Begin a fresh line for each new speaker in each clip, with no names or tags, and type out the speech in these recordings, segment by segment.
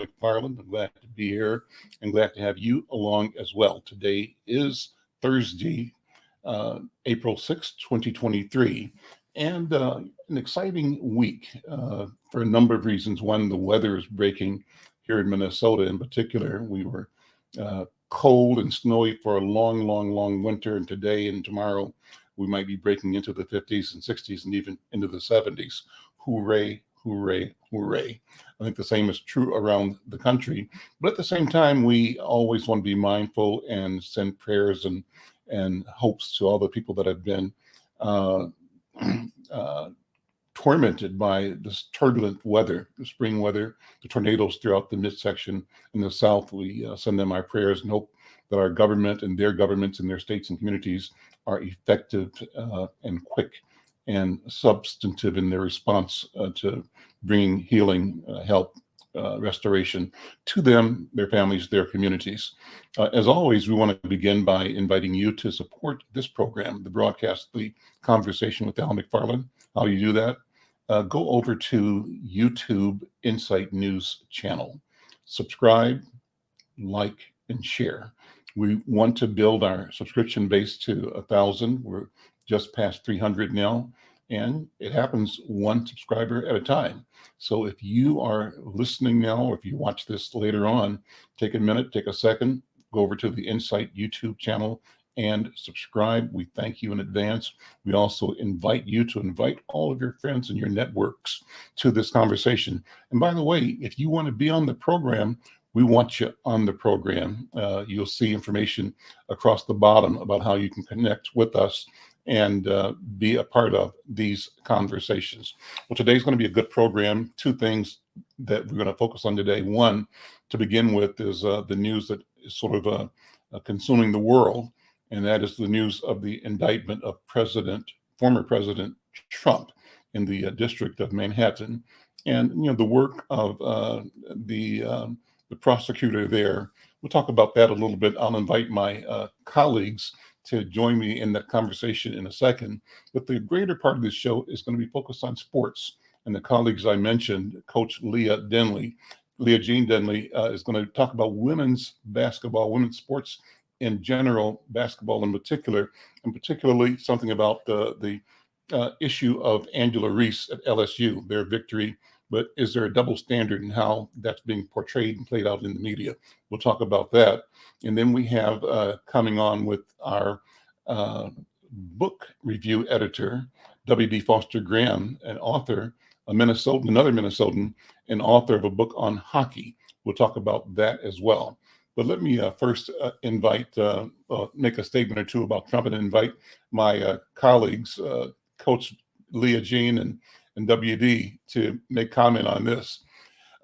McFarlane. I'm glad to be here and glad to have you along as well. Today is Thursday, April 6th, 2023, and an exciting week for a number of reasons. One, the weather is breaking here in Minnesota in particular. We were cold and snowy for a long winter, and today and tomorrow we might be breaking into the 50s and 60s and even into the 70s. Hooray, hooray, hooray. I think the same is true around the country. But at the same time, we always want to be mindful and send prayers and hopes to all the people that have been uh, tormented by this turbulent weather, the spring weather, the tornadoes throughout the midsection in the South. We send them our prayers and hope that our government and their governments and their states and communities are effective and quick and substantive in their response to bringing healing, help, restoration to them, their families, their communities. As always, we want to begin by inviting you to support this program, the broadcast, the conversation with Al McFarlane. How do you do that? Go over to YouTube Insight News channel. Subscribe, like, and share. We want to build our subscription base to 1,000. We're just past 300 now, and it happens one subscriber at a time. So if you are listening now, or if you watch this later on, take a minute, take a second, go over to the Insight YouTube channel and subscribe. We thank you in advance. We also invite you to invite all of your friends and your networks to this conversation. And by the way, if you want to be on the program, we want you on the program. You'll see information across the bottom about how you can connect with us and be a part of these conversations. Well, today's going to be a good program. Two things that we're going to focus on today. One, to begin with, is the news that is sort of consuming the world, and that is the news of the indictment of former President Trump in the District of Manhattan, and the work of the prosecutor there. We'll talk about that a little bit. I'll invite my colleagues to join me in that conversation in a second. But the greater part of this show is going to be focused on sports. And the colleagues I mentioned, Coach Leah Jean Denley, is going to talk about women's basketball, women's sports in general, basketball in particular, and particularly something about the issue of Angela Reese at LSU, their victory. But is there a double standard in how that's being portrayed and played out in the media? We'll talk about that. And then we have coming on with our book review editor, W.D. Foster Graham, an author, another Minnesotan, and author of a book on hockey. We'll talk about that as well. But let me first make a statement or two about Trump and invite my colleagues, Coach Leah Jean and WD, to make comment on this.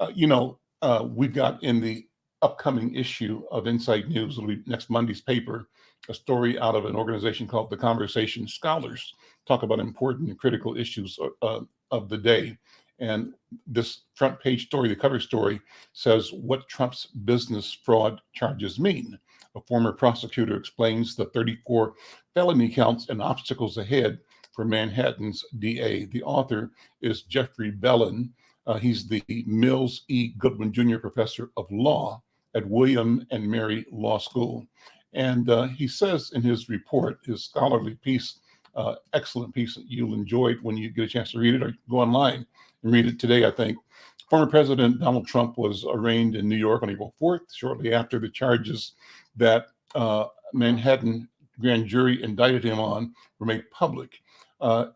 We've got in the upcoming issue of Insight News, it'll be next Monday's paper, a story out of an organization called The Conversation Scholars, talk about important and critical issues of the day. And this front page story, the cover story, says what Trump's business fraud charges mean. A former prosecutor explains the 34 felony counts and obstacles ahead for Manhattan's DA. The author is Jeffrey Bellin. He's the Mills E. Goodwin Jr. Professor of Law at William and Mary Law School. And he says in his report, his scholarly piece, excellent piece that you'll enjoy it when you get a chance to read it, or go online and read it today, I think. Former President Donald Trump was arraigned in New York on April 4th, shortly after the charges that Manhattan grand jury indicted him on were made public.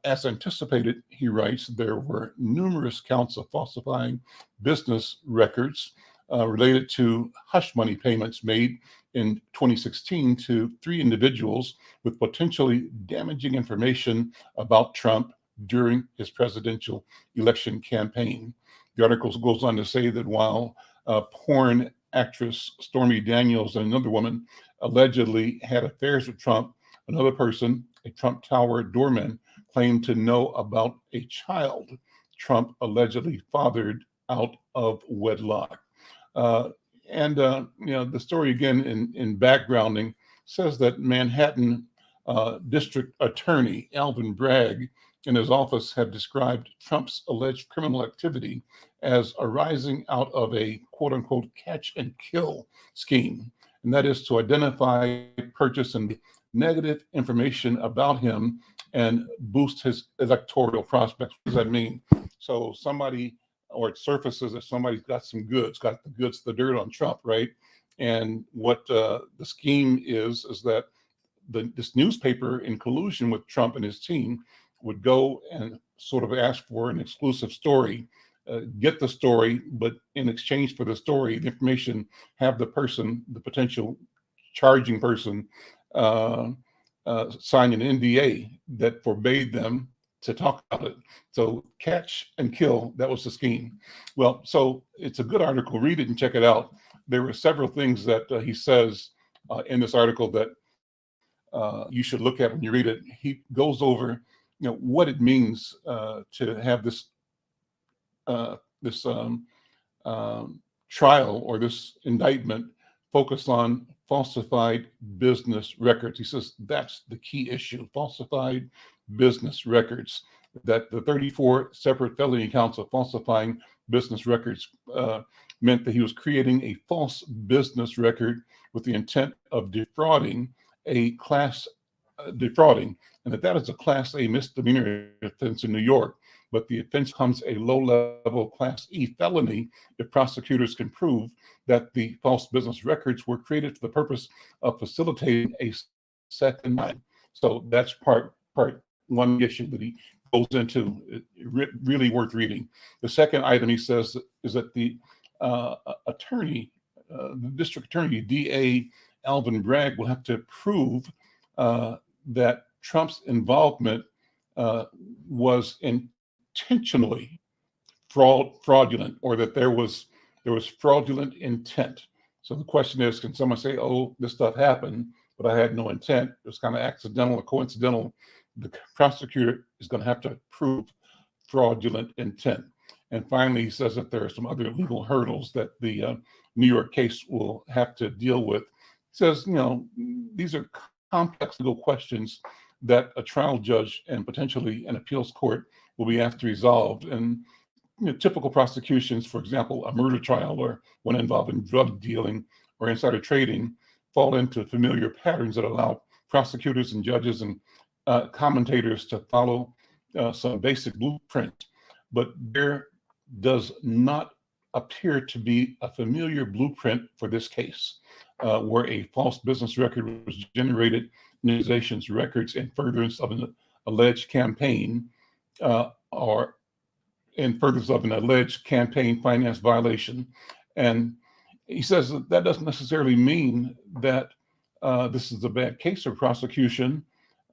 As anticipated, he writes, there were numerous counts of falsifying business records related to hush money payments made in 2016 to 3 individuals with potentially damaging information about Trump during his presidential election campaign. The article goes on to say that while porn actress Stormy Daniels and another woman allegedly had affairs with Trump, another person, a Trump Tower doorman, claimed to know about a child Trump allegedly fathered out of wedlock. The story again in backgrounding says that Manhattan District Attorney Alvin Bragg in his office have described Trump's alleged criminal activity as arising out of a quote unquote catch and kill scheme. And that is to identify, purchase, and negative information about him and boost his electoral prospects. What does that mean? So somebody, or it surfaces that somebody's got some goods, got the goods, the dirt on Trump, right? And what the scheme is that this newspaper, in collusion with Trump and his team, would go and sort of ask for an exclusive story, get the story, but in exchange for the story, the information, have the person, the potential charging person, sign an NDA that forbade them to talk about it. So catch and kill, that was the scheme. Well, so it's a good article. Read it and check it out. There were several things that he says in this article that you should look at when you read it. He goes over, what it means to have this trial or this indictment focused on falsified business records. He says that's the key issue: falsified business records. That the 34 separate felony counts of falsifying business records meant that he was creating a false business record with the intent of defrauding, and that is a Class A misdemeanor offense in New York. But the offense becomes a low-level Class E felony if prosecutors can prove that the false business records were created for the purpose of facilitating a second crime. So that's part one issue that he goes into. Really worth reading. The second item he says is that the attorney, the district attorney, DA Alvin Bragg, will have to prove that Trump's involvement was intentionally fraudulent, or that there was fraudulent intent. So the question is, can someone say, "Oh, this stuff happened, but I had no intent. It was kind of accidental or coincidental"? The prosecutor is going to have to prove fraudulent intent. And finally, he says that there are some other legal hurdles that the New York case will have to deal with. He says, these are complex legal questions that a trial judge and potentially an appeals court will be asked to resolve. And typical prosecutions, for example, a murder trial or one involving drug dealing or insider trading, fall into familiar patterns that allow prosecutors and judges and commentators to follow some basic blueprint. But there does not appear to be a familiar blueprint for this case, where a false business record was generated in the organization's records in furtherance of an alleged campaign or in furtherance of an alleged campaign finance violation. And he says that doesn't necessarily mean that this is a bad case for prosecution,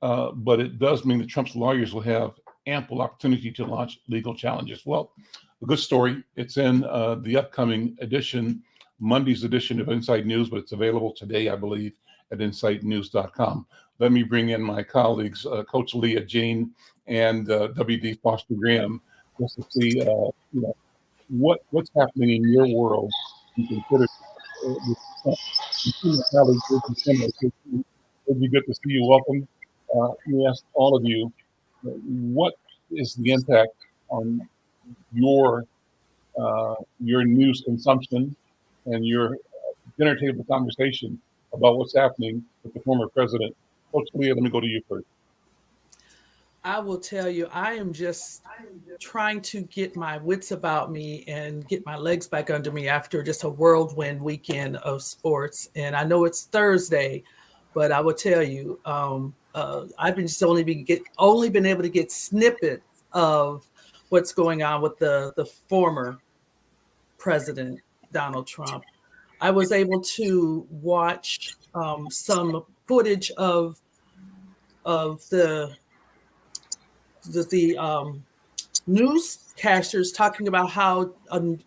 but it does mean that Trump's lawyers will have ample opportunity to launch legal challenges. Well, a good story. It's in the upcoming edition, Monday's edition of Insight News, but it's available today, I believe, at insightnews.com. Let me bring in my colleagues, Coach Leah Jean and W.D. Foster Graham, just to see what's happening in your world. You consider it'd be good to see you. Welcome. Let me ask all of you, what is the impact on your news consumption and your dinner table conversation about what's happening with the former president? Coach Leah, let me go to you first.
I will tell you, I am just trying to get my wits about me and get my legs back under me after just a whirlwind weekend of sports. And I know it's Thursday, but I will tell you, I've been just only been able to get snippets of what's going on with the former president, Donald Trump. I was able to watch some footage of the newscasters talking about how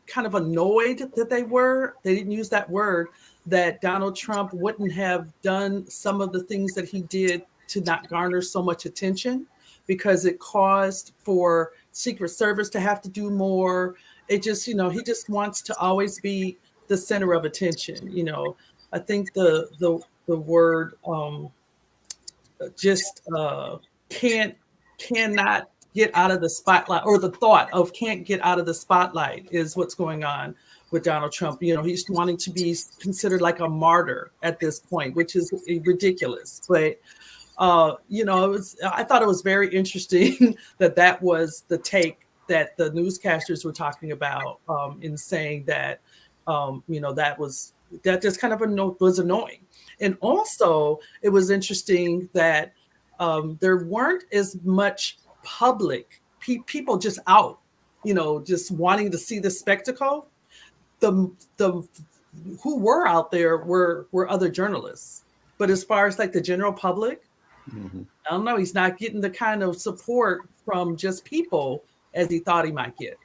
kind of annoyed that they were. They didn't use that word, that Donald Trump wouldn't have done some of the things that he did to not garner so much attention, because it caused for Secret Service to have to do more. It just, he just wants to always be the center of attention. I think the word cannot get out of the spotlight, or the thought of can't get out of the spotlight is what's going on with Donald Trump. You know, he's wanting to be considered like a martyr at this point, which is ridiculous. But you know, I thought it was very interesting that was the take that the newscasters were talking about, in saying that, you know, that just kind of was annoying. And also, it was interesting that there weren't as much public people just out, you know, just wanting to see the spectacle. The who were out there were other journalists, but as far as like the general public,
Mhm.
I don't know, he's not getting the kind of support from just people as he thought he might get.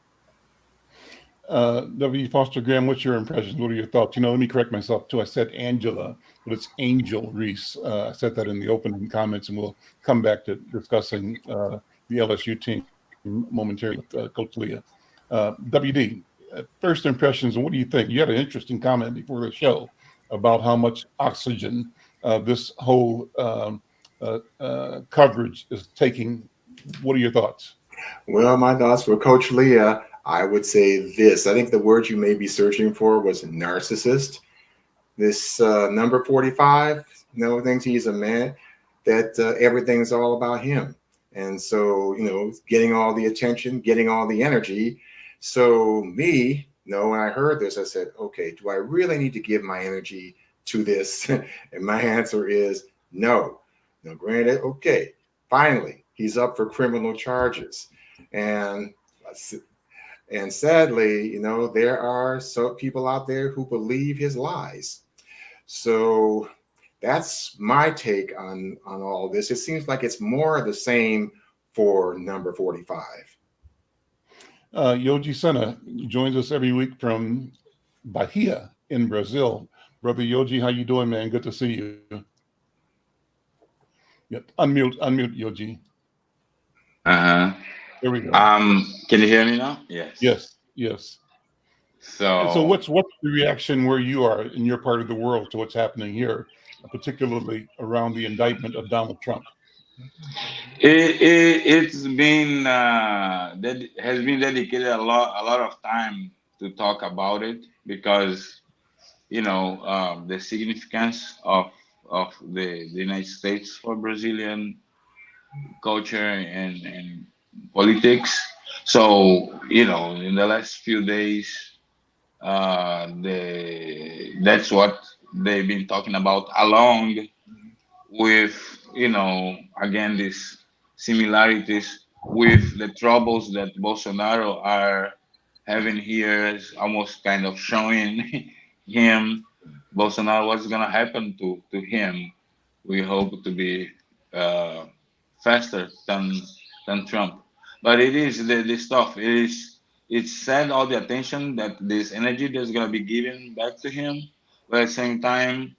W. Foster Graham, what's your impressions? What are your thoughts? You know, let me correct myself too. I said Angela, but it's Angel Reese. I said that in the opening comments, and we'll come back to discussing the LSU team momentarily with Coach Leah. WD, first impressions, and what do you think? You had an interesting comment before the show about how much oxygen this whole coverage is taking. What are your thoughts?
Well, my thoughts for Coach Leah, I would say this. I think the word you may be searching for was narcissist. This number 45, thinks he's a man, that everything's all about him. And so, getting all the attention, getting all the energy. So me, when I heard this, I said, okay, do I really need to give my energy to this? And my answer is no. Now, granted, okay, finally, he's up for criminal charges. And sadly, there are some people out there who believe his lies. So that's my take on all this. It seems like it's more of the same for number 45.
Yoji Sena joins us every week from Bahia in Brazil. Brother Yoji, how you doing, man? Good to see you. Yep. Unmute, Yoji. There we go.
Can you hear me now? Yes.
Yes.
So,
So what's the reaction where you are in your part of the world to what's happening here, particularly around the indictment of Donald Trump?
it's been has been dedicated a lot of time to talk about it, because the significance of the United States for Brazilian culture and politics. So in the last few days, that's what they've been talking about, along with again, these similarities with the troubles that Bolsonaro are having here, is almost kind of showing him, Bolsonaro, what's gonna happen to him. We hope to be uh, faster than Trump, but it is the stuff. It's sad, all the attention that this energy that's gonna be given back to him, but at the same time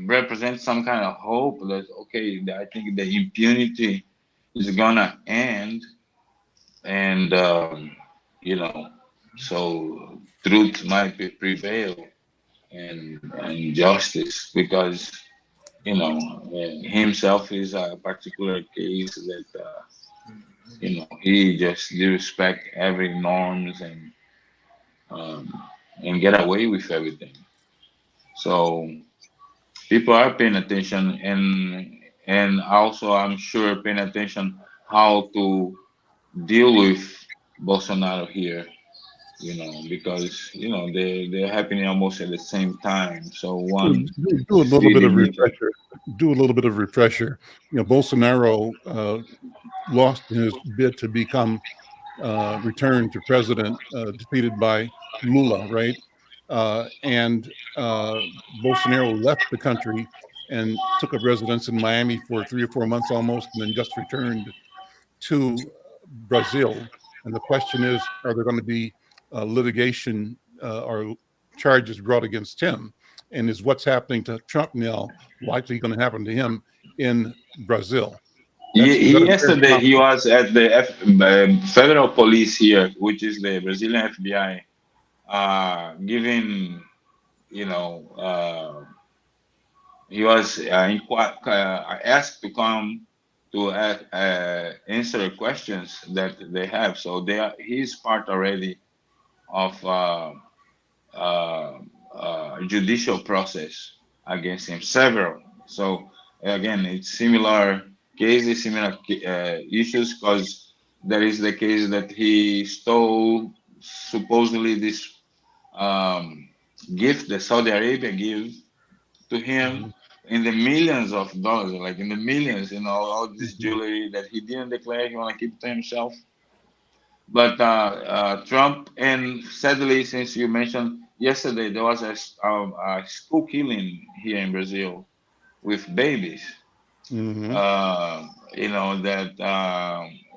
represent some kind of hope that, okay, I think the impunity is gonna end, and so truth might prevail, and justice, because himself is a particular case that he just disrespect every norms, um, and get away with everything. So people are paying attention, and also, I'm sure, paying attention how to deal with Bolsonaro here, because they're happening almost at the same time. So one
Do a little bit of
feeding into.
refresher. Do a little bit of refresher. Bolsonaro lost his bid to become returned to president, defeated by Lula, right? And Bolsonaro left the country and took up residence in Miami for 3 or 4 months almost, and then just returned to Brazil. And the question is, are there going to be litigation or charges brought against him? And is what's happening to Trump now likely going to happen to him in Brazil? Is that a fair
Yesterday he
comment?
was at the federal police here, which is the Brazilian FBI, giving, you know, he was asked to come to answer questions that they have. So he's part already of judicial process against him, several. So again, it's similar cases, similar issues, because there is the case that he stole supposedly this um, gift that Saudi Arabia gave to him in the millions of dollars, like in the millions, all this jewelry that he didn't declare, he want to keep to himself. But Trump, and sadly, since you mentioned yesterday, there was a school killing here in Brazil with babies. That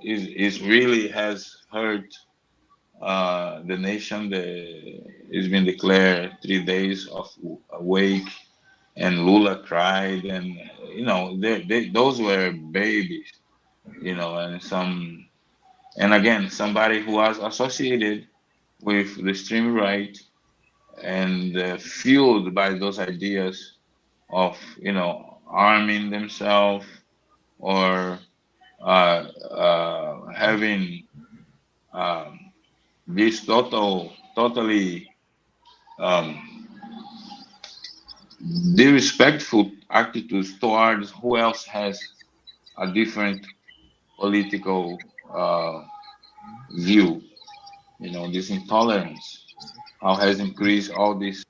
is really has hurt the nation. It's been declared 3 days of awake, and Lula cried, and those were babies, and again, somebody who was associated with the extreme right and fueled by those ideas of, arming themselves or having this totally um, disrespectful attitudes towards who else has a different political view. This intolerance, how has increased all this.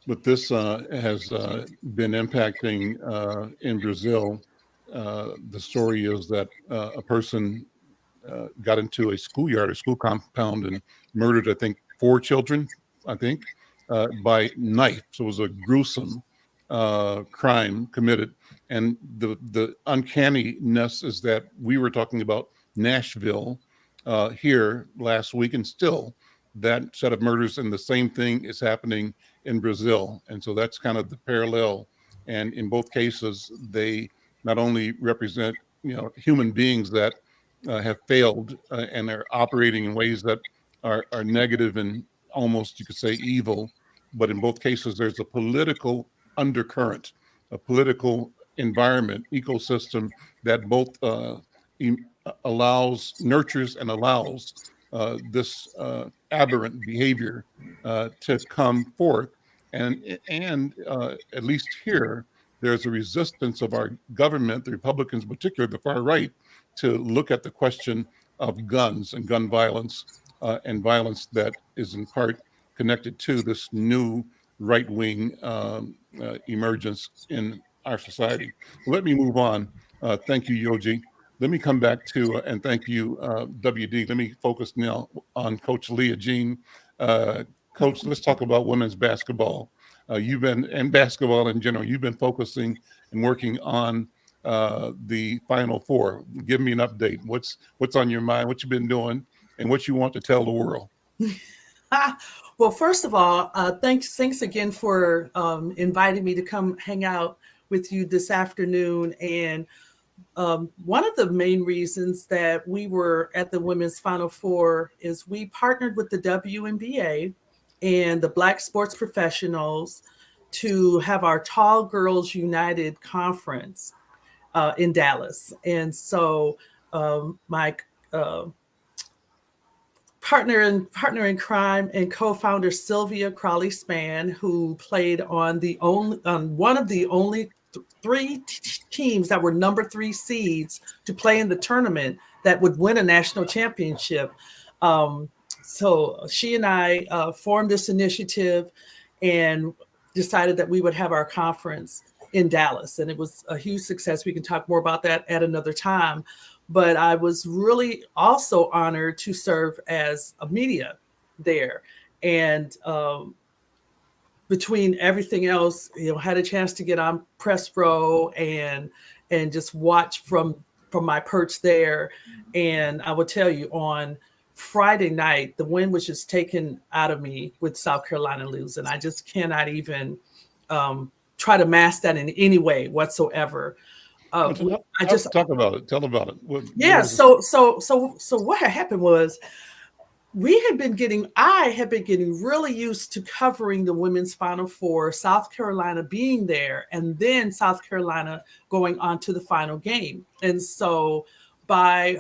But this has been impacting in Brazil. The story is that a person got into a schoolyard, a school compound, and murdered, I think, 4 children, by knife. So it was a gruesome crime committed. And the uncanniness is that we were talking about Nashville here last week, and still that set of murders, and the same thing is happening in Brazil. And so that's kind of the parallel. And in both cases, they not only represent, human beings that have failed and are operating in ways that are negative and almost, you could say, evil, but in both cases, there's a political undercurrent, a political environment, ecosystem that both nurtures and allows this aberrant behavior to come forth. And at least here, there's a resistance of our government, the Republicans in particular, the far right, to look at the question of guns and gun violence and violence that is in part connected to this new right-wing emergence in our society. Well, let me move on. Thank you, Yoji. Let me come back to, and thank you, WD. Let me focus now on Coach Leah Jean. Coach, let's talk about women's basketball. You've been, and basketball in general, you've been focusing and working on the Final Four. Give me an update. What's on your mind, what you've been doing, and what you want to tell the world.
Well, first of all, thanks again for inviting me to come hang out with you this afternoon. And one of the main reasons that we were at the Women's Final Four is we partnered with the WNBA and the Black Sports Professionals to have our Tall Girls United Conference in Dallas. And so my partner in crime and co-founder Sylvia Crawley-Spann, who played on one of the only 3 teams that were number 3 seeds to play in the tournament that would win a national championship. So she and I formed this initiative and decided that we would have our conference in Dallas. And it was a huge success. We can talk more about that at another time. But I was really also honored to serve as a media there. And between everything else, had a chance to get on press row and just watch from my perch there. And I will tell you, on Friday night, the wind was just taken out of me with South Carolina losing. I just cannot even try to mask that in any way whatsoever.
I just talk about it. Tell about it.
So what had happened was I had been getting really used to covering the women's Final Four, South Carolina being there, and then South Carolina going on to the final game. And so by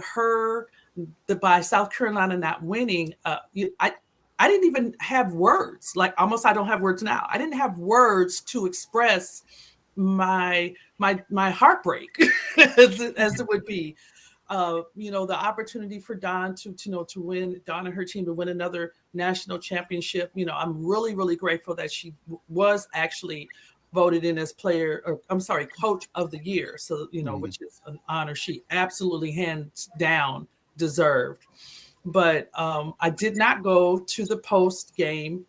South Carolina not winning, I didn't even have words. Like almost, I don't have words now. I didn't have words to express my heartbreak, as it would be. The opportunity for Dawn to win, Dawn and her team to win another national championship. I'm really, really grateful that she was actually voted in as coach of the year. So, which is an honor she absolutely hands down deserved. But I did not go to the post game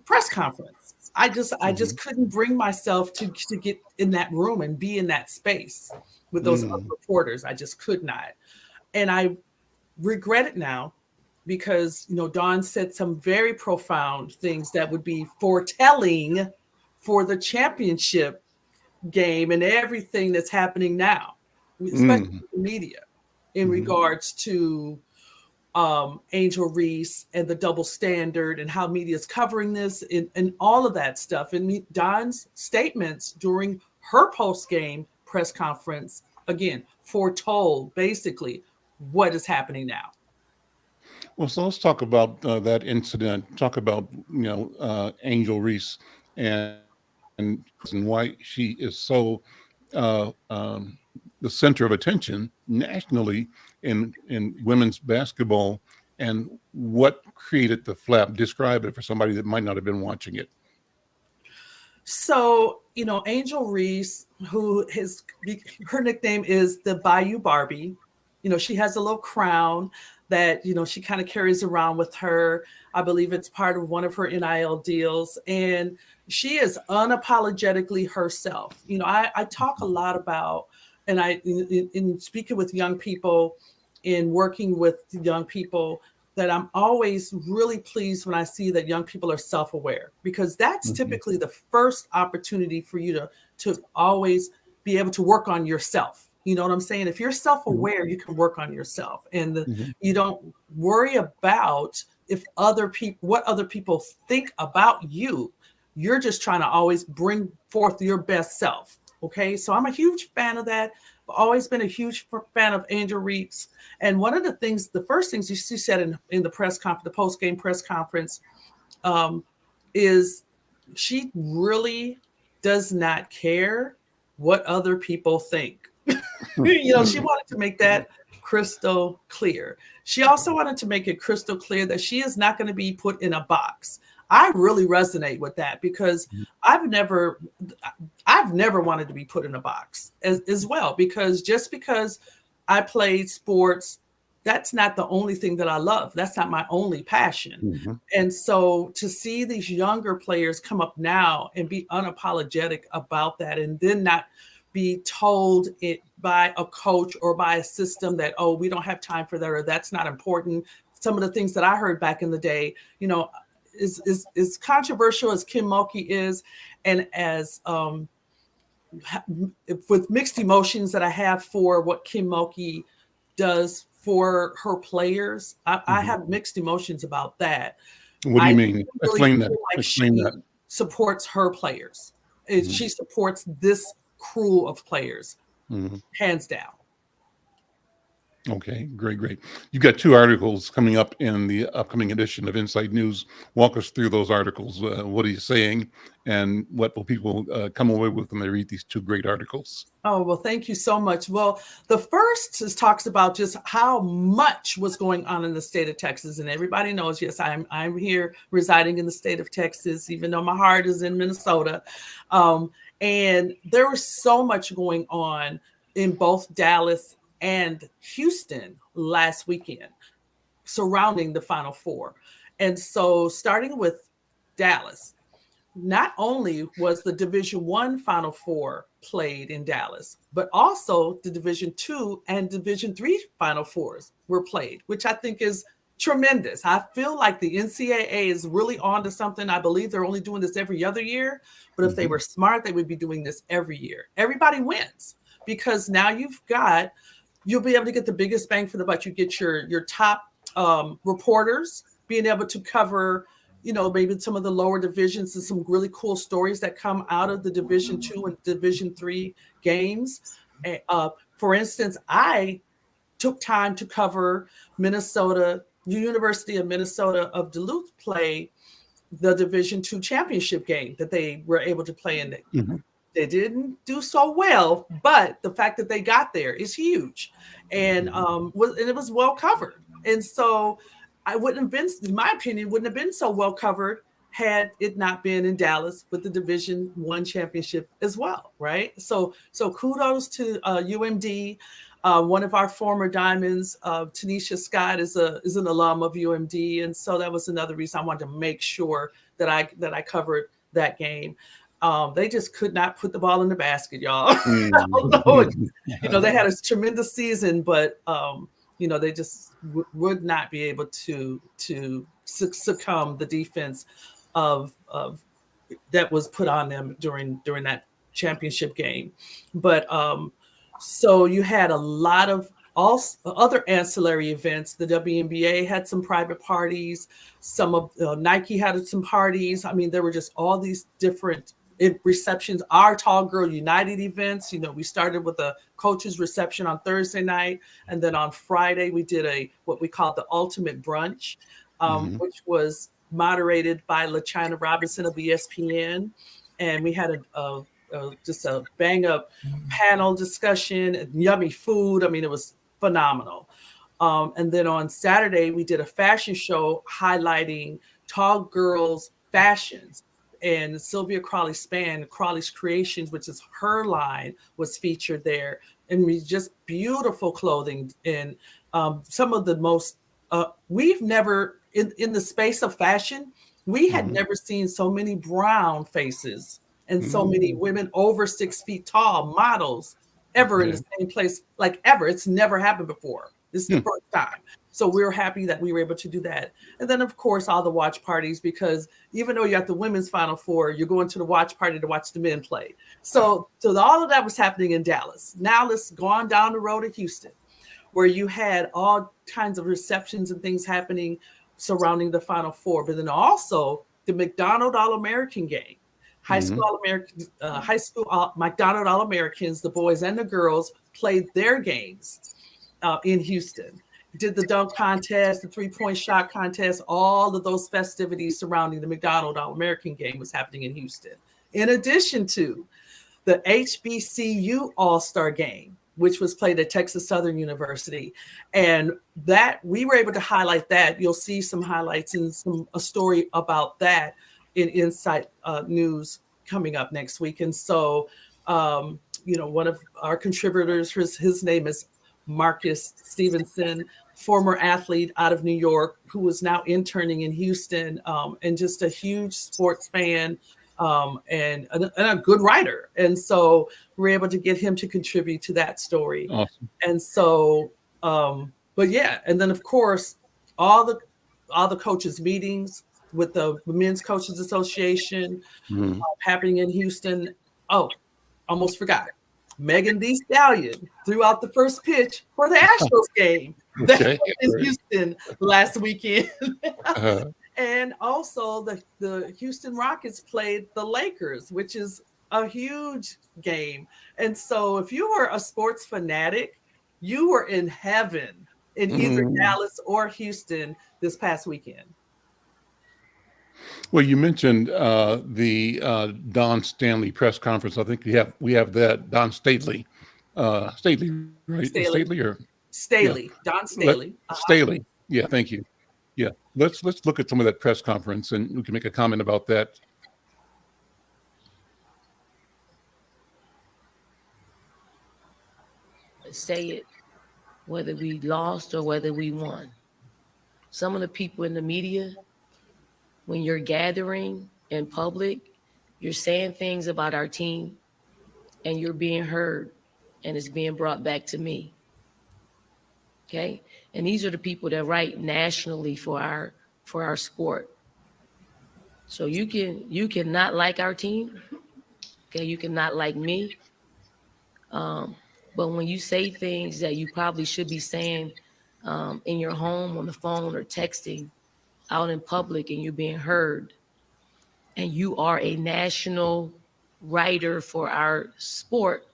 press conference. I just couldn't bring myself to get in that room and be in that space with those other reporters. I just could not. And I regret it now because, Dawn said some very profound things that would be foretelling for the championship game and everything that's happening now, especially the media in regards to Angel Reese and the double standard and how media is covering this and all of that stuff. And Dawn's statements during her post-game press conference, again, foretold basically what is happening now.
Well, so let's talk about that incident. Talk about Angel Reese and why she is so the center of attention nationally in women's basketball, and what created the flap. Describe it for somebody that might not have been watching it.
So, Angel Reese, her nickname is the Bayou Barbie. She has a little crown that, she kind of carries around with her. I believe it's part of one of her NIL deals. And she is unapologetically herself. I talk a lot about, and in speaking with young people, in working with young people, that I'm always really pleased when I see that young people are self-aware, because that's typically the first opportunity for you to always be able to work on yourself. You know what I'm saying? If you're self-aware, you can work on yourself, and you don't worry about what other people think about you. You're just trying to always bring forth your best self. Okay, so I'm a huge fan of that. I've always been a huge fan of Angel Reese. And one of the first things she said in the press conference, the post-game press conference, is she really does not care what other people think. She wanted to make that crystal clear. She also wanted to make it crystal clear that she is not going to be put in a box. I really resonate with that because I've never wanted to be put in a box as well, because just because I played sports, that's not the only thing that I love. That's not my only passion. And so to see these younger players come up now and be unapologetic about that, and then not be told it by a coach or by a system that, oh, we don't have time for that, or that's not important. Some of the things that I heard back in the day, is controversial as Kim Mulkey is, and as with mixed emotions that I have for what Kim Mulkey does for her players. I have mixed emotions about that.
What do you mean?
Really
Explain that. Explain that.
Supports her players. She supports this crew of players, hands down.
Okay, great. You got 2 articles coming up in the upcoming edition of Inside News. Walk us through those articles. What are you saying, and what will people come away with when they read these 2 great articles?
Oh, well, thank you so much. Well, the first talks about just how much was going on in the state of Texas. And everybody knows, yes, I'm here residing in the state of Texas, even though my heart is in Minnesota. And there was so much going on in both Dallas and Houston last weekend surrounding the Final Four. And so starting with Dallas, not only was the Division I Final Four played in Dallas, but also the Division II and Division III Final Fours were played, which I think is tremendous. I feel like the NCAA is really on to something. I believe they're only doing this every other year, but if they were smart, they would be doing this every year. Everybody wins, because now you'll be able to get the biggest bang for the buck. You get your top reporters being able to cover, maybe some of the lower divisions and some really cool stories that come out of the Division II and Division III games. For instance, I took time to cover Minnesota, the University of Minnesota of Duluth play the Division II championship game that they were able to play in. They didn't do so well, but the fact that they got there is huge, and it was well covered. And so, I wouldn't have been, in my opinion, wouldn't have been so well covered had it not been in Dallas with the Division I championship as well, right? So kudos to UMD. One of our former Diamonds, Tanisha Scott, is an alum of UMD, and so that was another reason I wanted to make sure that I covered that game. They just could not put the ball in the basket, y'all. They had a tremendous season, but they just would not be able to succumb the defense of that was put on them during that championship game. But so you had a lot of other ancillary events. The WNBA had some private parties. Some of Nike had some parties. I mean, there were just all these different receptions. Our Tall Girl United events. We started with a coach's reception on Thursday night, and then on Friday we did what we called the Ultimate Brunch, which was moderated by LaChina Robinson of ESPN, and we had just a bang up panel discussion and yummy food. I mean, it was phenomenal. And then on Saturday, we did a fashion show highlighting tall girls' fashions. And Sylvia Crawley-Spann, Crawley's Creations, which is her line, was featured there. And just beautiful clothing. And some of the most, we've never, in the space of fashion, we had never seen so many brown faces and so many women over 6 feet tall, models, ever in the same place, like ever. It's never happened before. This is the first time. So we're happy that we were able to do that. And then, of course, all the watch parties, because even though you're at the women's Final Four, you're going to the watch party to watch the men play. So all of that was happening in Dallas. Now let's go on down the road to Houston, where you had all kinds of receptions and things happening surrounding the Final Four. But then also the McDonald All-American game. High school McDonald All-Americans, the boys and the girls, played their games in Houston. Did the dunk contest, the three-point shot contest, all of those festivities surrounding the McDonald All-American game was happening in Houston. In addition to the HBCU All-Star game, which was played at Texas Southern University. And that we were able to highlight that. You'll see some highlights and a story about that in Insight News coming up next week. And so, one of our contributors, his name is Marcus Stevenson, former athlete out of New York, who is now interning in Houston, and just a huge sports fan, and a good writer. And so we're able to get him to contribute to that story.
Awesome.
And so, but yeah, and then of course, all the coaches' meetings with the Men's Coaches Association happening in Houston. Oh, almost forgot. Megan Thee Stallion threw out the first pitch for the Astros game that was in Houston last weekend. And also the Houston Rockets played the Lakers, which is a huge game. And so if you were a sports fanatic, you were in heaven in either Dallas or Houston this past weekend.
Well, you mentioned the Don Stanley press conference. I think we have that Don Stately, right? Stately or
Staley, yeah. Don Staley.
Staley. Yeah, thank you. Yeah, let's look at some of that press conference, and we can make a comment about that.
Say it, whether we lost or whether we won. Some of the people in the media, when you're gathering in public, you're saying things about our team and you're being heard and it's being brought back to me. Okay. And these are the people that write nationally for our sport. So you can not like our team. Okay. You can not like me. But when you say things that you probably should be saying in your home, on the phone, or texting, out in public and you're being heard, and you are a national writer for our sport,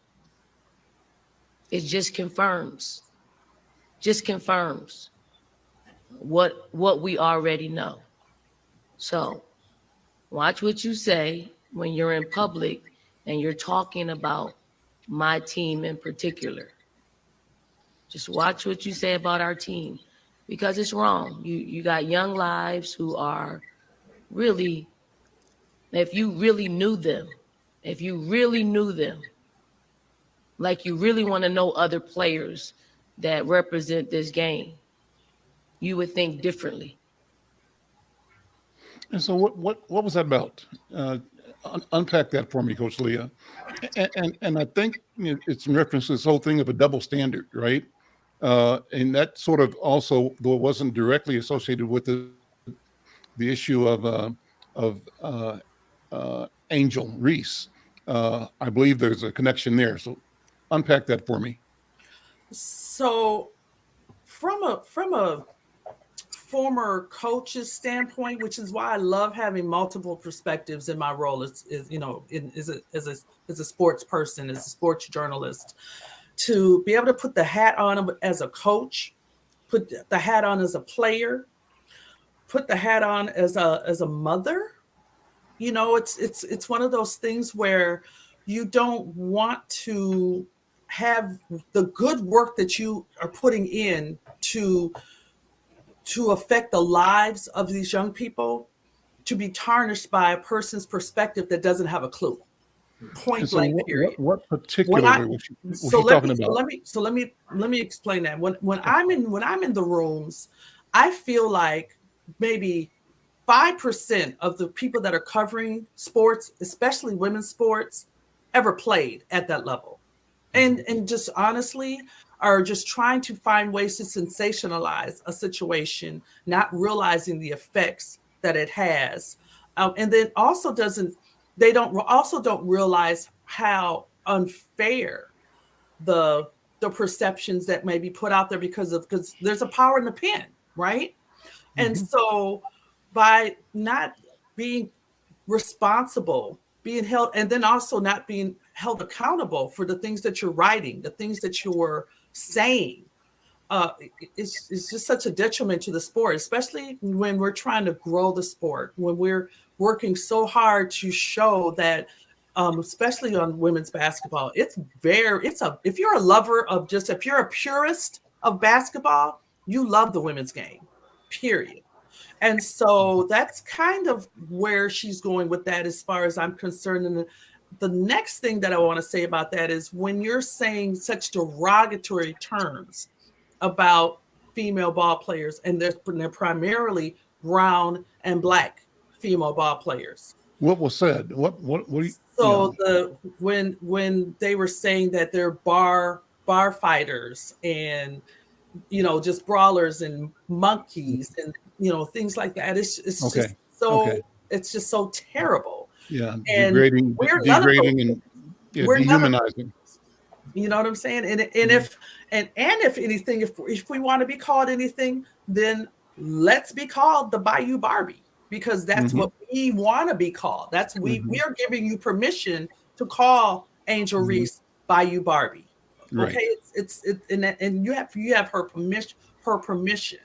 it just confirms what we already know. So watch what you say when you're in public and you're talking about my team in particular. Just watch what you say about our team, because it's wrong. You got young lives who are really, if you really knew them, like you really want to know other players that represent this game, you would think differently.
And so, what was that about? Unpack that for me, Coach Leah. And I think it's in reference to this whole thing of a double standard, right? And that sort of also, though it wasn't directly associated with the issue of Angel Reese, I believe there's a connection there. So, unpack that for me.
So, from a former coach's standpoint, which is why I love having multiple perspectives in my role as a sports person, as a sports journalist, to be able to put the hat on as a coach, put the hat on as a player, put the hat on as a mother. It's one of those things where you don't want to have the good work that you are putting in to affect the lives of these young people to be tarnished by a person's perspective that doesn't have a clue. Point blank. Period.
What particularly was she talking about?
Let me explain that. When I'm in the rooms, I feel like maybe 5% of the people that are covering sports, especially women's sports, ever played at that level, and just honestly are just trying to find ways to sensationalize a situation, not realizing the effects that it has, and then don't realize how unfair the perceptions that may be put out there because there's a power in the pen, right? Mm-hmm. And so by not being responsible, being held, and then also not being held accountable for the things that you're writing, the things that you're saying, it's just such a detriment to the sport, especially when we're trying to grow the sport, when we're working so hard to show that, especially on women's basketball, if you're a lover of if you're a purist of basketball, you love the women's game, period. And so that's kind of where she's going with that, as far as I'm concerned. And the next thing that I want to say about that is when you're saying such derogatory terms about female ball players, and they're primarily brown and black female ball players.
What was said? What
when they were saying that they're bar fighters and just brawlers and monkeys and things like that. It's just it's just so terrible.
Yeah,
and
degrading and dehumanizing.
You know what I'm saying? And if anything, if we want to be called anything, then let's be called the Bayou Barbie, because that's what we want to be called. That's we are giving you permission to call Angel Reese Bayou Barbie.
Right.
Okay, and you have her permission.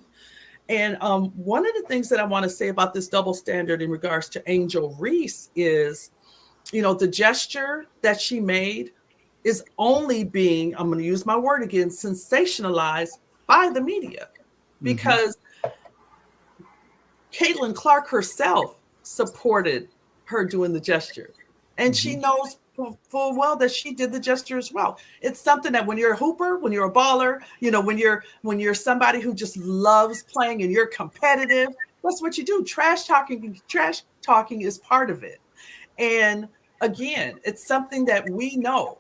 And one of the things that I want to say about this double standard in regards to Angel Reese is, the gesture that she made is only being, I'm going to use my word again, sensationalized by the media, because Caitlin Clark herself supported her doing the gesture, and she knows full well that she did the gesture as well. It's something that when you're a hooper, when you're a baller, when you're somebody who just loves playing and you're competitive, that's what you do. Trash talking is part of it. And again, it's something that we know.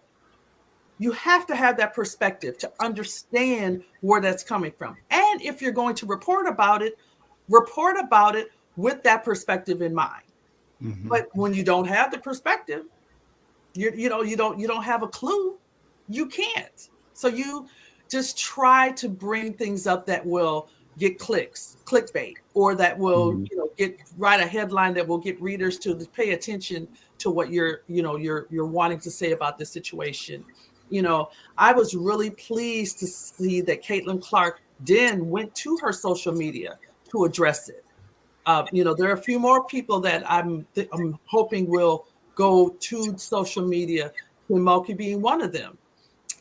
You have to have that perspective to understand where that's coming from. And if you're going to report about it with that perspective in mind. But when you don't have the perspective, you don't have a clue, you can't. So you just try to bring things up that will get clicks, clickbait, or that will, write a headline that will get readers to pay attention to what you're wanting to say about this situation. I was really pleased to see that Caitlin Clark then went to her social media to address it. There are a few more people that I'm hoping will go to social media, Kim Mulkey being one of them,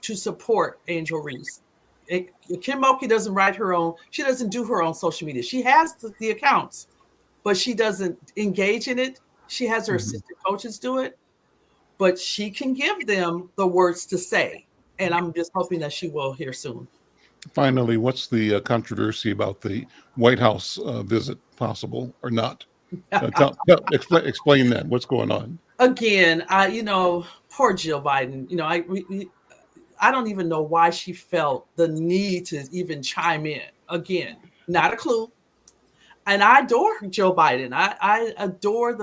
to support Angel Reese. Kim Mulkey doesn't write her own, she doesn't do her own social media. She has the accounts, but she doesn't engage in it. She has her assistant coaches do it, but she can give them the words to say. And I'm just hoping that she will here soon.
Finally, what's the controversy about the White House visit, possible or not? Explain that. What's going on?
Again, poor Jill Biden. I don't even know why she felt the need to even chime in. Again, not a clue. And I adore Joe Biden. I adore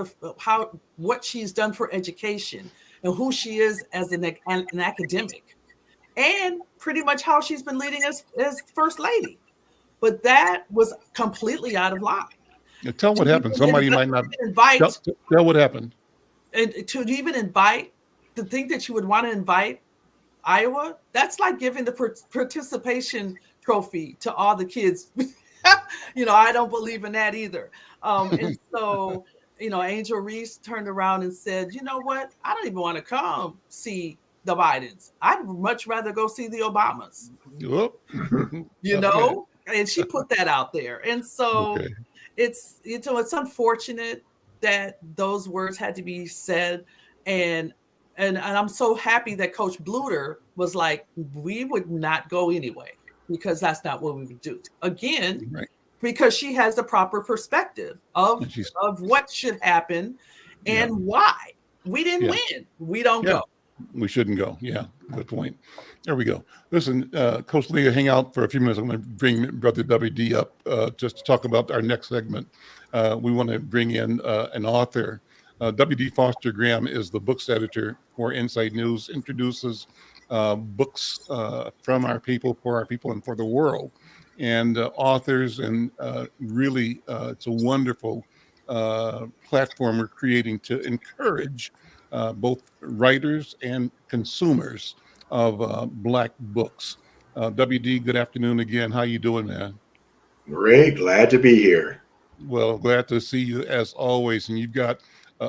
what she's done for education and who she is as an academic, and pretty much how she's been leading as First Lady. But that was completely out of line.
Tell what happened. Somebody might not tell what happened.
And to even invite, to think that you would want to invite Iowa, that's like giving the participation trophy to all the kids. I don't believe in that either. And so, Angel Reese turned around and said, you know what? I don't even want to come see the Bidens. I'd much rather go see the Obamas. And she put that out there. And so it's unfortunate that those words had to be said. And I'm so happy that Coach Bluter was like, we would not go anyway, because that's not what we would do. Again, because she has the proper perspective of what should happen and why. We didn't win. We don't go.
We shouldn't go. Yeah, good point. There we go. Listen, Coach Leah, hang out for a few minutes. I'm going to bring Brother WD up just to talk about our next segment. We want to bring in an author. W.D. Foster Graham is the books editor for Inside News, introduces books from our people, for our people, and for the world, and authors. And really, it's a wonderful platform we're creating to encourage both writers and consumers of Black books. WD, good afternoon again. How you doing, man?
Great. Glad to be here.
Well, glad to see you as always. And you've got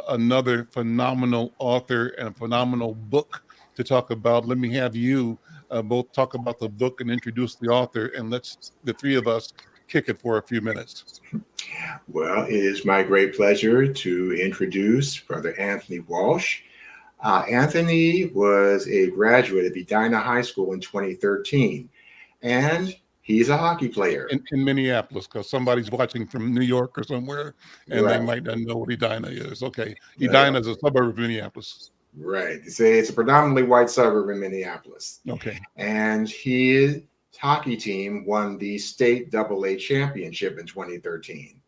another phenomenal author and a phenomenal book to talk about. Let me have you both talk about the book and introduce the author, and let's, the three of us, kick it for a few minutes.
Well, it is my great pleasure to introduce Brother Anthony Walsh. Anthony was a graduate of Edina High School in 2013, and he's a hockey player.
In Minneapolis, because somebody's watching from New York or somewhere, and they might not know what Edina is. Okay. Edina is a suburb of Minneapolis.
Right. They say it's a predominantly white suburb in Minneapolis.
Okay.
And his hockey team won the state AA championship in 2013.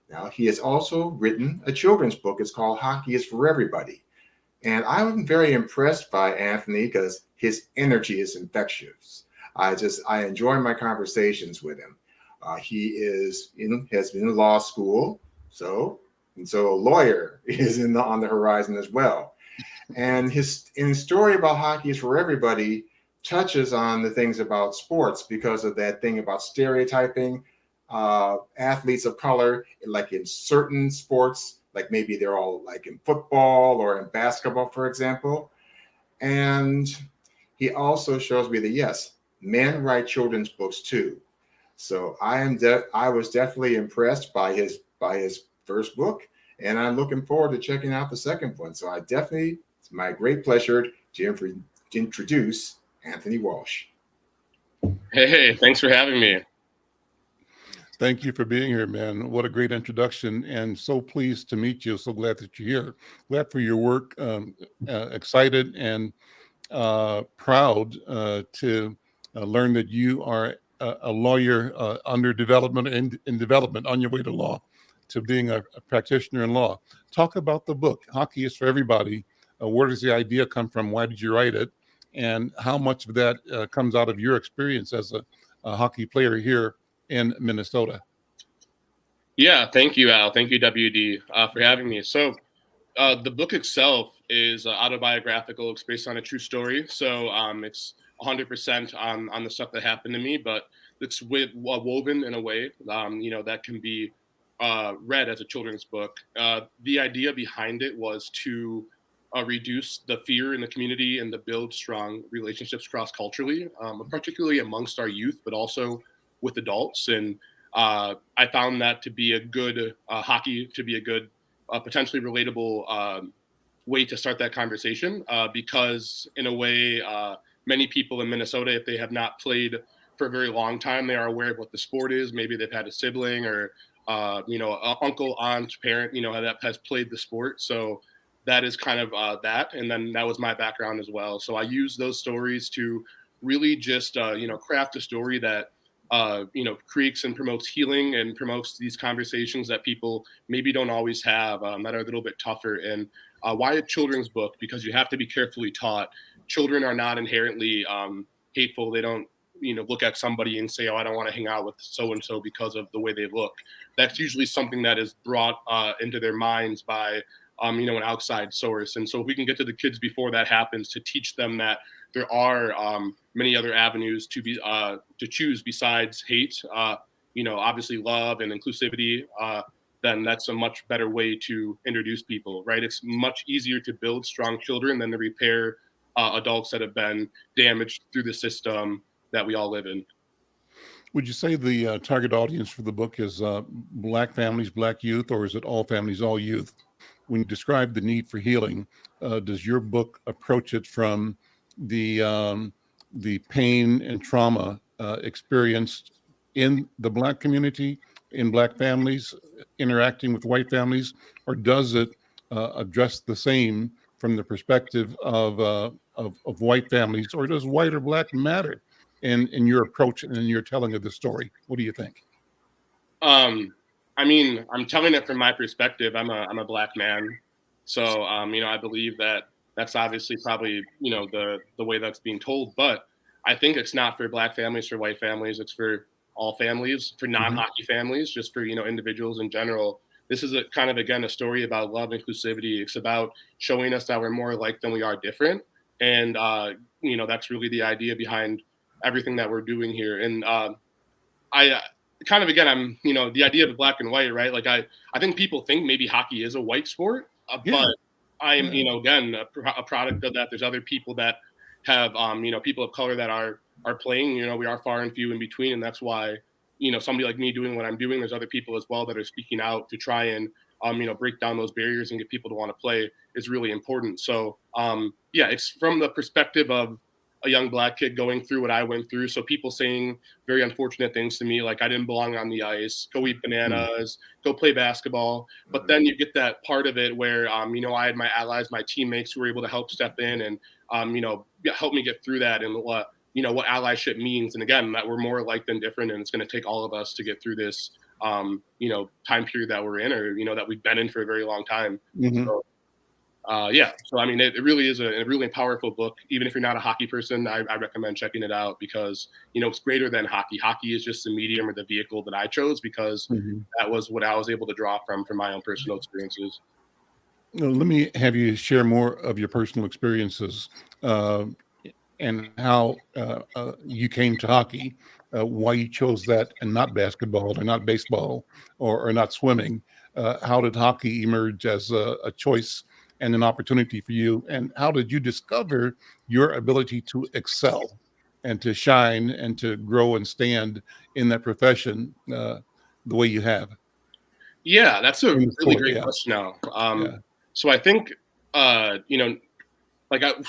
Now, he has also written a children's book. It's called Hockey is for Everybody. And I'm very impressed by Anthony because his energy is infectious. I enjoy my conversations with him. He has been in law school, so a lawyer is on the horizon as well. And his story about Hockey is for Everybody touches on the things about sports because of that thing about stereotyping athletes of color, like in certain sports, like maybe they're all like in football or in basketball, for example. And he also shows me that, yes, men write children's books too. So I was definitely impressed by his first book, and I'm looking forward to checking out the second one. So it's my great pleasure to introduce Anthony Walsh.
Hey, thanks for having me.
Thank you for being here, man. What a great introduction, and so pleased to meet you. So glad that you're here. Glad for your work. Excited and proud to learn that you are a lawyer under development and in development on your way to law, to being a practitioner in law. Talk about the book, Hockey is for Everybody. Where does the idea come from? Why did you write it? And how much of that comes out of your experience as a hockey player here in Minnesota.
Yeah, thank you, Al. Thank you, WD, for having me. So the book itself is autobiographical. It's based on a true story. So it's 100% on the stuff that happened to me, but it's woven in a way, that can be read as a children's book. The idea behind it was to reduce the fear in the community and to build strong relationships cross-culturally, particularly amongst our youth, but also with adults. And I found that to be a good hockey, to be a good potentially relatable way to start that conversation, because in a way, many people in Minnesota, if they have not played for a very long time, they are aware of what the sport is. Maybe they've had a sibling or, uncle, aunt, parent, that has played the sport. So that is kind of that. And then that was my background as well. So I use those stories to really just, craft a story that, creates and promotes healing and promotes these conversations that people maybe don't always have, that are a little bit tougher. And why a children's book? Because you have to be carefully taught. Children are not inherently hateful. They don't, look at somebody and say, oh, I don't want to hang out with so-and-so because of the way they look. That's usually something that is brought into their minds by, an outside source. And so if we can get to the kids before that happens to teach them that there are many other avenues to choose besides hate, obviously love and inclusivity, then that's a much better way to introduce people, right? It's much easier to build strong children than to repair adults that have been damaged through the system that we all live in.
Would you say the target audience for the book is Black families, Black youth, or is it all families, all youth? When you describe the need for healing, does your book approach it from the pain and trauma experienced in the Black community, in Black families, interacting with white families, or does it address the same from the perspective of white families, or does white or Black matter in your approach and in your telling of the story? What do you think?
I'm telling it from my perspective. I'm a Black man, so I believe that that's obviously probably the way that's being told. But I think it's not for Black families, for white families. It's for all families, for non-hockey families, just for individuals in general. This is a kind of again a story about love, inclusivity. It's about showing us that we're more alike than we are different, and that's really the idea behind everything that we're doing here. And I kind of again, I'm the idea of black and white, right? Like I think people think maybe hockey is a white sport, but I am again a product of that. There's other people that have people of color that are playing. We are far and few in between, and that's why somebody like me doing what I'm doing. There's other people as well that are speaking out to try and break down those barriers and get people to want to play is really important. So it's from the perspective of a young Black kid going through what I went through. So people saying very unfortunate things to me, like I didn't belong on the ice, go eat bananas, go play basketball. But then you get that part of it where, I had my allies, my teammates who were able to help step in and, help me get through that and what allyship means. And again, that we're more alike than different. And it's going to take all of us to get through this, time period that we're in or, that we've been in for a very long time. So, so I mean, it really is a really powerful book. Even if you're not a hockey person, I recommend checking it out because it's greater than hockey. Hockey is just the medium or the vehicle that I chose because that was what I was able to draw from my own personal experiences.
Let me have you share more of your personal experiences and how you came to hockey, why you chose that and not basketball or not baseball or not swimming. How did hockey emerge as a choice and an opportunity for you? And how did you discover your ability to excel and to shine and to grow and stand in that profession the way you have?
Yeah, that's a really great question now. So I think, so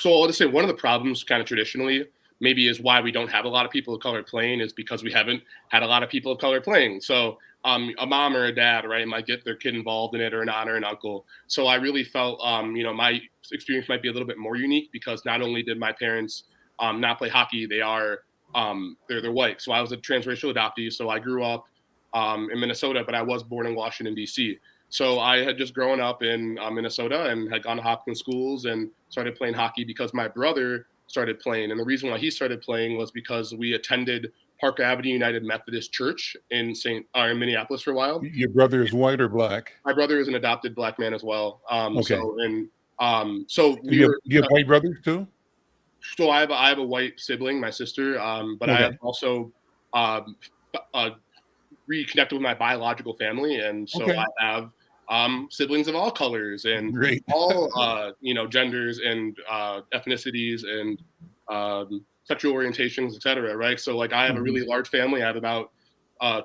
I'll just say one of the problems kind of traditionally maybe is why we don't have a lot of people of color playing is because we haven't had a lot of people of color playing. So a mom or a dad, right, might get their kid involved in it or an aunt or an uncle. So I really felt, my experience might be a little bit more unique because not only did my parents not play hockey, they're white. So I was a transracial adoptee. So I grew up in Minnesota, but I was born in Washington, D.C. So I had just grown up in Minnesota and had gone to Hopkins schools and started playing hockey because my brother started playing. And the reason why he started playing was because we attended Park Avenue United Methodist Church in Minneapolis for a while.
Your brother is white or black?
My brother is an adopted Black man as well.
Okay.
So
Do you have white brothers too?
So I have a white sibling, my sister, but I have also reconnected with my biological family, and so I have siblings of all colors and all genders and ethnicities and sexual orientations, etc. Right? So like I have a really large family. I have about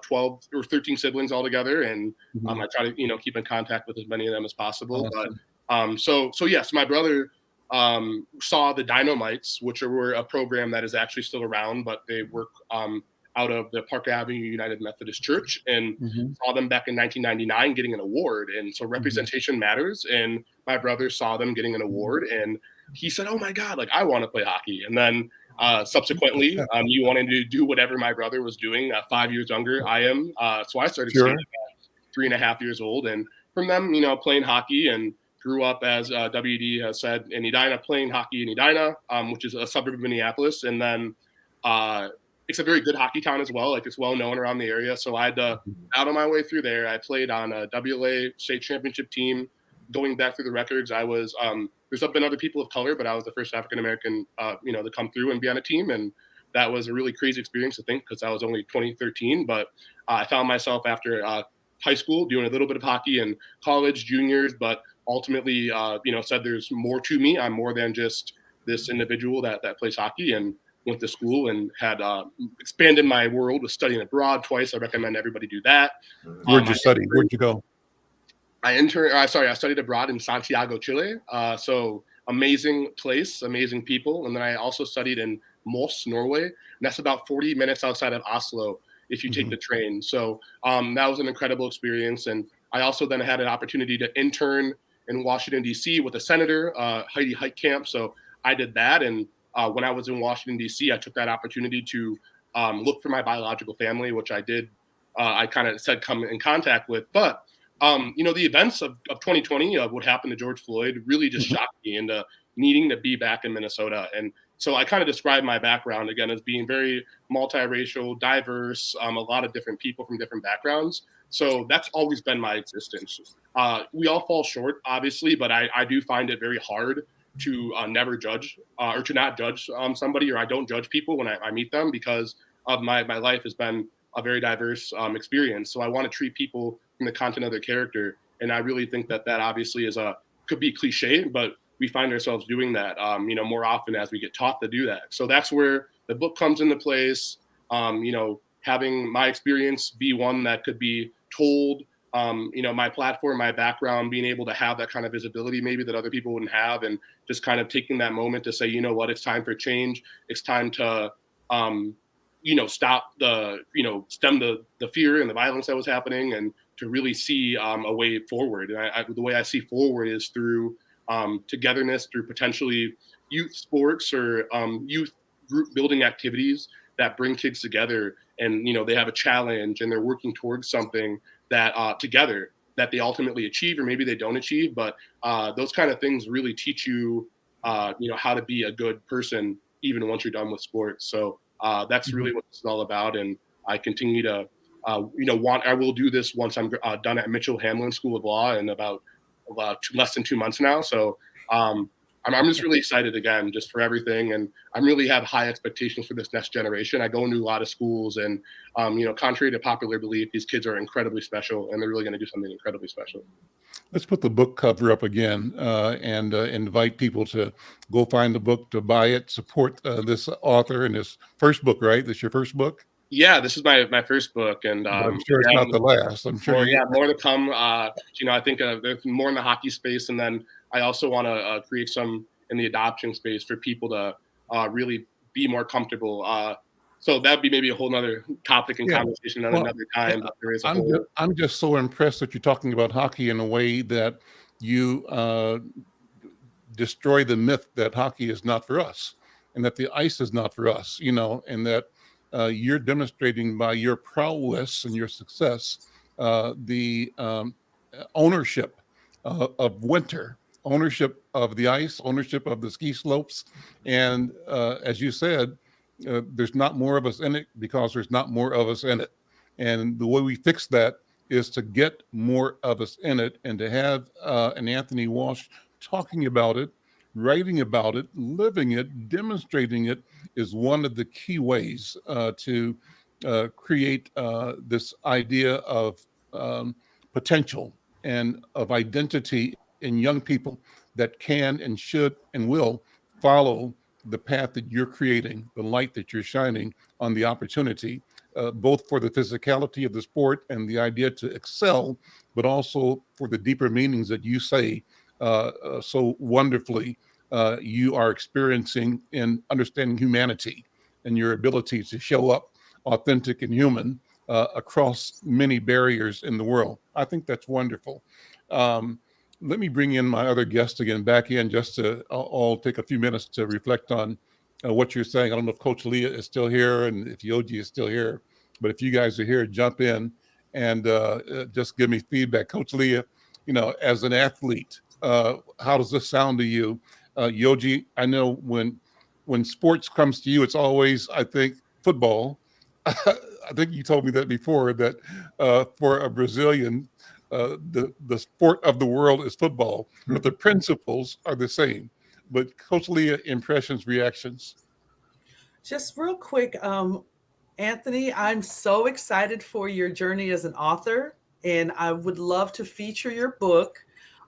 12 or 13 siblings altogether, and I try to keep in contact with as many of them as possible.
Awesome.
But so yes, my brother saw the Dynamites, which were a program that is actually still around, but they work out of the Park Avenue United Methodist Church, and saw them back in 1999 getting an award. And so representation matters. And my brother saw them getting an award, and he said, "Oh my God, like I want to play hockey." And then subsequently, you wanted to do whatever my brother was doing. 5 years younger I am, so I started skating at 3.5 years old, and from them, playing hockey, and grew up, as WD has said, in Edina, playing hockey in Edina, which is a suburb of Minneapolis, and then it's a very good hockey town as well. Like it's well known around the area, so I had to out on my way through there. I played on a WLA state championship team. Going back through the records, I was there's been other people of color, but I was the first African American, to come through and be on a team, and that was a really crazy experience to think, because I was only 13. But I found myself after high school doing a little bit of hockey and college, juniors, but ultimately, said there's more to me. I'm more than just this individual that plays hockey, and went to school and had expanded my world with studying abroad twice. I recommend everybody do that.
Where'd you study? Where'd you go?
I studied abroad in Santiago, Chile. So amazing place, amazing people. And then I also studied in Moss, Norway. And that's about 40 minutes outside of Oslo if you take the train. So that was an incredible experience. And I also then had an opportunity to intern in Washington, D.C. with a senator, Heidi Heitkamp. So I did that. And when I was in Washington, D.C., I took that opportunity to look for my biological family, which I did. I kind of said come in contact with. But the events of 2020, of what happened to George Floyd, really just shocked me into needing to be back in Minnesota. And so I kind of describe my background again as being very multiracial, diverse, a lot of different people from different backgrounds. So that's always been my existence. We all fall short, obviously, but I do find it very hard to never judge or to not judge somebody, or I don't judge people when I meet them, because of my life has been a very diverse experience. So I want to treat people from the content of their character. And I really think that obviously could be cliche, but we find ourselves doing that, more often as we get taught to do that. So that's where the book comes into place. Having my experience be one that could be told, my platform, my background, being able to have that kind of visibility maybe that other people wouldn't have, and just kind of taking that moment to say, you know what, it's time for change. It's time to, stop stem the fear and the violence that was happening, and to really see a way forward. And the way I see forward is through togetherness, through potentially youth sports or youth group building activities that bring kids together, and they have a challenge and they're working towards something that together that they ultimately achieve, or maybe they don't achieve. But those kind of things really teach you, how to be a good person even once you're done with sports. So that's really what it's all about. And I continue to, I will do this once I'm done at Mitchell Hamlin School of Law in about less than 2 months now. So I'm just really excited again, just for everything. And I really have high expectations for this next generation. I go into a lot of schools, and, contrary to popular belief, these kids are incredibly special, and they're really going to do something incredibly special.
Let's put the book cover up again and invite people to go find the book, to buy it, support this author and his first book, right? This is your first book?
Yeah, this is my first book, and
I'm sure it's not the last. I'm sure.
More to come. I think there's more in the hockey space, and then I also want to create some in the adoption space for people to really be more comfortable. So that'd be maybe a whole nother topic and conversation at another time. But there is
I'm just so impressed that you're talking about hockey in a way that you destroy the myth that hockey is not for us, and that the ice is not for us, and that you're demonstrating by your prowess and your success the ownership of winter, ownership of the ice, ownership of the ski slopes. And as you said, there's not more of us in it because there's not more of us in it. And the way we fix that is to get more of us in it, and to have an Anthony Walsh talking about it, writing about it, living it, demonstrating it is one of the key ways to create this idea of potential and of identity in young people that can and should and will follow the path that you're creating, the light that you're shining on the opportunity, both for the physicality of the sport and the idea to excel, but also for the deeper meanings that you say so wonderfully you are experiencing in understanding humanity and your ability to show up authentic and human across many barriers in the world. I think that's wonderful. Um, Let me bring in my other guest again back in just to all take a few minutes to reflect on what you're saying. I don't know if Coach Leah is still here and if Yogi is still here, but if you guys are here, jump in and just give me feedback. Coach Leah, as an athlete, how does this sound to you? Yogi, I know when sports comes to you, it's always, I think, football. I think you told me that before, that for a Brazilian, the sport of the world is football, but the principles are the same. But Coach Leah, impressions, reactions.
Just real quick, Anthony, I'm so excited for your journey as an author, and I would love to feature your book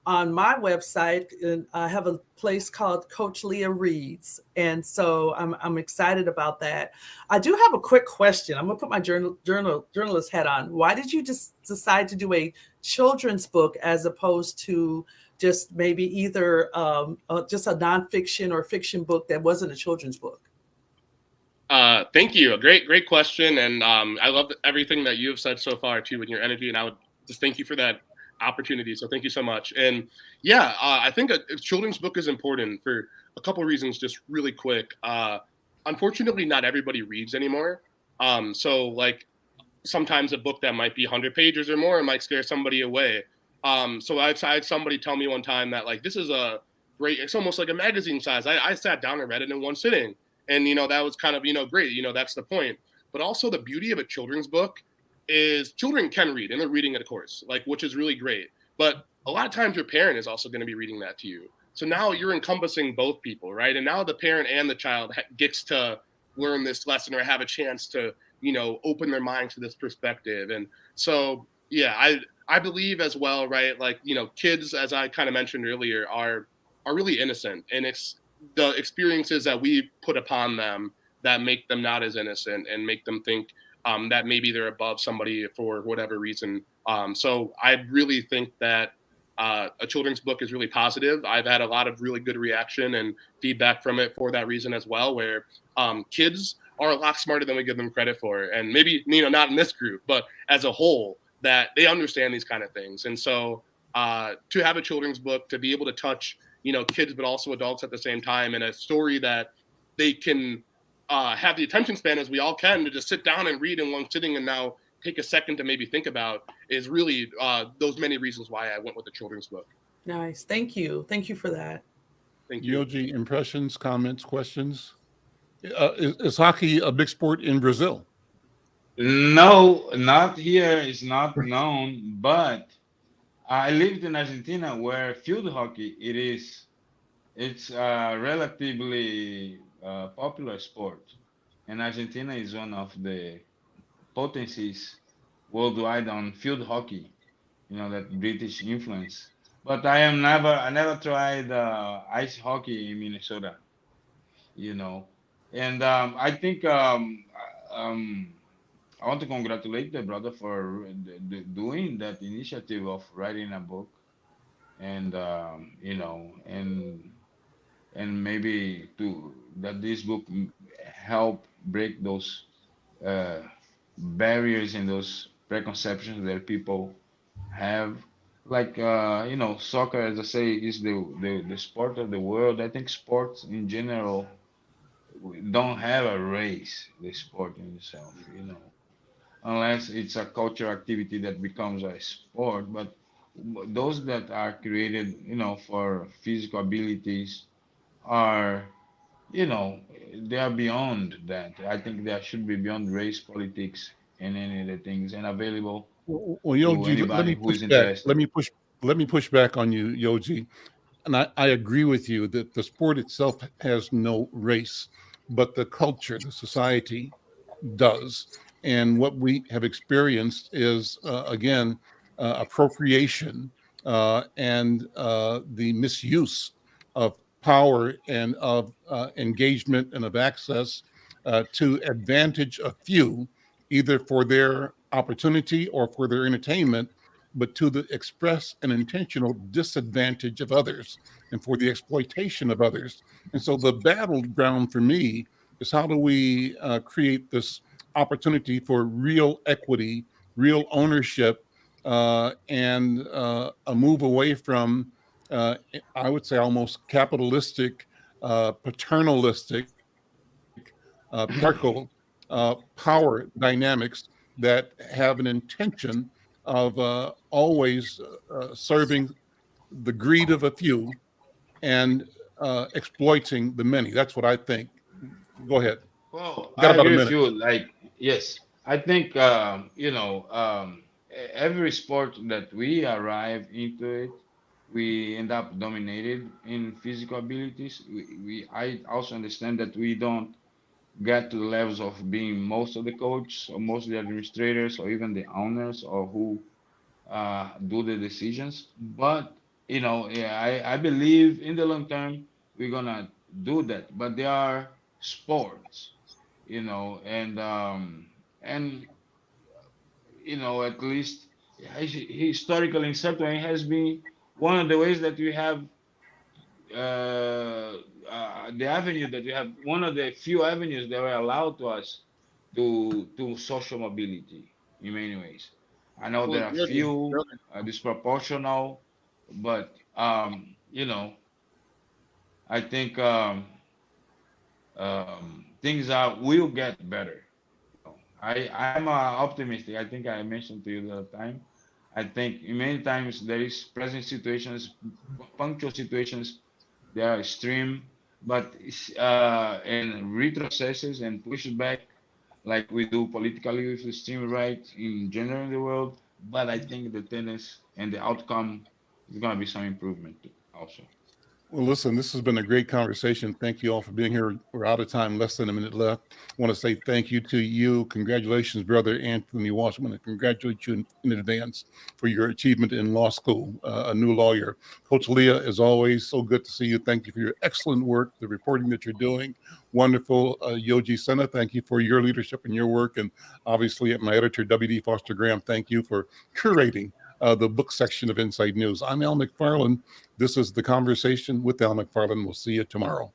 on my website. And I have a place called Coach Leah Reads, and so I'm excited about that. I do have a quick question. I'm gonna put my journalist hat on. Why did you just decide to do a children's book as opposed to just maybe either just a nonfiction or fiction book that wasn't a children's book?
Thank you. A great question. And I love everything that you have said so far too, with your energy. And I would just thank you for that opportunity. So thank you so much. And yeah, I think a children's book is important for a couple of reasons, just really quick. Unfortunately, not everybody reads anymore. So like sometimes a book that might be 100 pages or more, it might scare somebody away. So I had somebody tell me one time that like, this is a great, it's almost like a magazine size. I sat down and read it in one sitting. And, that was kind of, great. That's the point. But also the beauty of a children's book is children can read, and they're reading it, of course, like, which is really great. But a lot of times your parent is also going to be reading that to you. So now you're encompassing both people, right? And now the parent and the child gets to learn this lesson or have a chance to, open their minds to this perspective. And so, yeah, I believe as well, right? Like, kids, as I kind of mentioned earlier, are really innocent, and it's the experiences that we put upon them that make them not as innocent and make them think that maybe they're above somebody for whatever reason. So I really think that a children's book is really positive. I've had a lot of really good reaction and feedback from it for that reason as well, where kids are a lot smarter than we give them credit for. And maybe, not in this group, but as a whole, that they understand these kind of things. And so to have a children's book, to be able to touch kids, but also adults at the same time, and a story that they can have the attention span as we all can to just sit down and read in one sitting and now take a second to maybe think about, is really those many reasons why I went with the children's book.
Nice. Thank you. Thank you for that.
Thank you.
Yogi, impressions, comments, questions? Is hockey a big sport in Brazil?
No, not here. It's not known, but I lived in Argentina where field hockey it's a relatively popular sport, and Argentina is one of the potencies worldwide on field hockey. That British influence. But I never tried ice hockey in Minnesota. You know, and I think um, I want to congratulate the brother for doing that initiative of writing a book, and and maybe to that this book help break those uh, barriers and those preconceptions that people have. Like soccer, as I say, is the sport of the world. I think sports in general don't have a race. The sport in itself, unless it's a cultural activity that becomes a sport. But those that are created, for physical abilities are you know, they are beyond that. I think they should be beyond race, politics, and any of the things, and available
Well,
to
Yoji, let
anybody
me
who
push
is
back.
interested.
Let me push back on you, Yoji. And I agree with you that the sport itself has no race, but the culture, the society does. And what we have experienced is, again, appropriation and the misuse of power and of engagement and of access to advantage a few, either for their opportunity or for their entertainment, but to the express and intentional disadvantage of others and for the exploitation of others. And so the battleground for me is how do we create this opportunity for real equity, real ownership, and a move away from, I would say, almost capitalistic, paternalistic, patriarchal power dynamics that have an intention of always serving the greed of a few and exploiting the many. That's what I think. Go ahead.
Well,
Got
I
about a
agree with
minute.
you. Like, yes, I think every sport that we arrive into it, we end up dominated in physical abilities. I also understand that we don't get to the levels of being most of the coaches or most of the administrators or even the owners or who do the decisions. But yeah, I believe in the long term we're gonna do that. But there are sports, and at least historically in certain way has been one of the ways that we have the avenue that we have one of the few avenues that were allowed to us to social mobility in many ways. I know
Well,
there are
really,
few disproportional, but I think things will get better. I'm optimistic. I think I mentioned to you the other time. I think in many times there is present situations, punctual situations, they are extreme, but and retrocesses and pushes back like we do politically with the extreme right in general in the world. But I think the tendency and the outcome is going to be some improvement also.
Well, listen, this has been a great conversation. Thank you all for being here. We're out of time, less than a minute left. I want to say thank you to you. Congratulations, brother Anthony Walsh. I want to congratulate you in advance for your achievement in law school, a new lawyer. Coach Leah, as always, so good to see you. Thank you for your excellent work, the reporting that you're doing. Wonderful. Yoji Senna, thank you for your leadership and your work. And obviously, at my editor, W.D. Foster Graham, thank you for curating the book section of Inside News. I'm Al McFarlane. This is The Conversation with Al McFarlane. We'll see you tomorrow.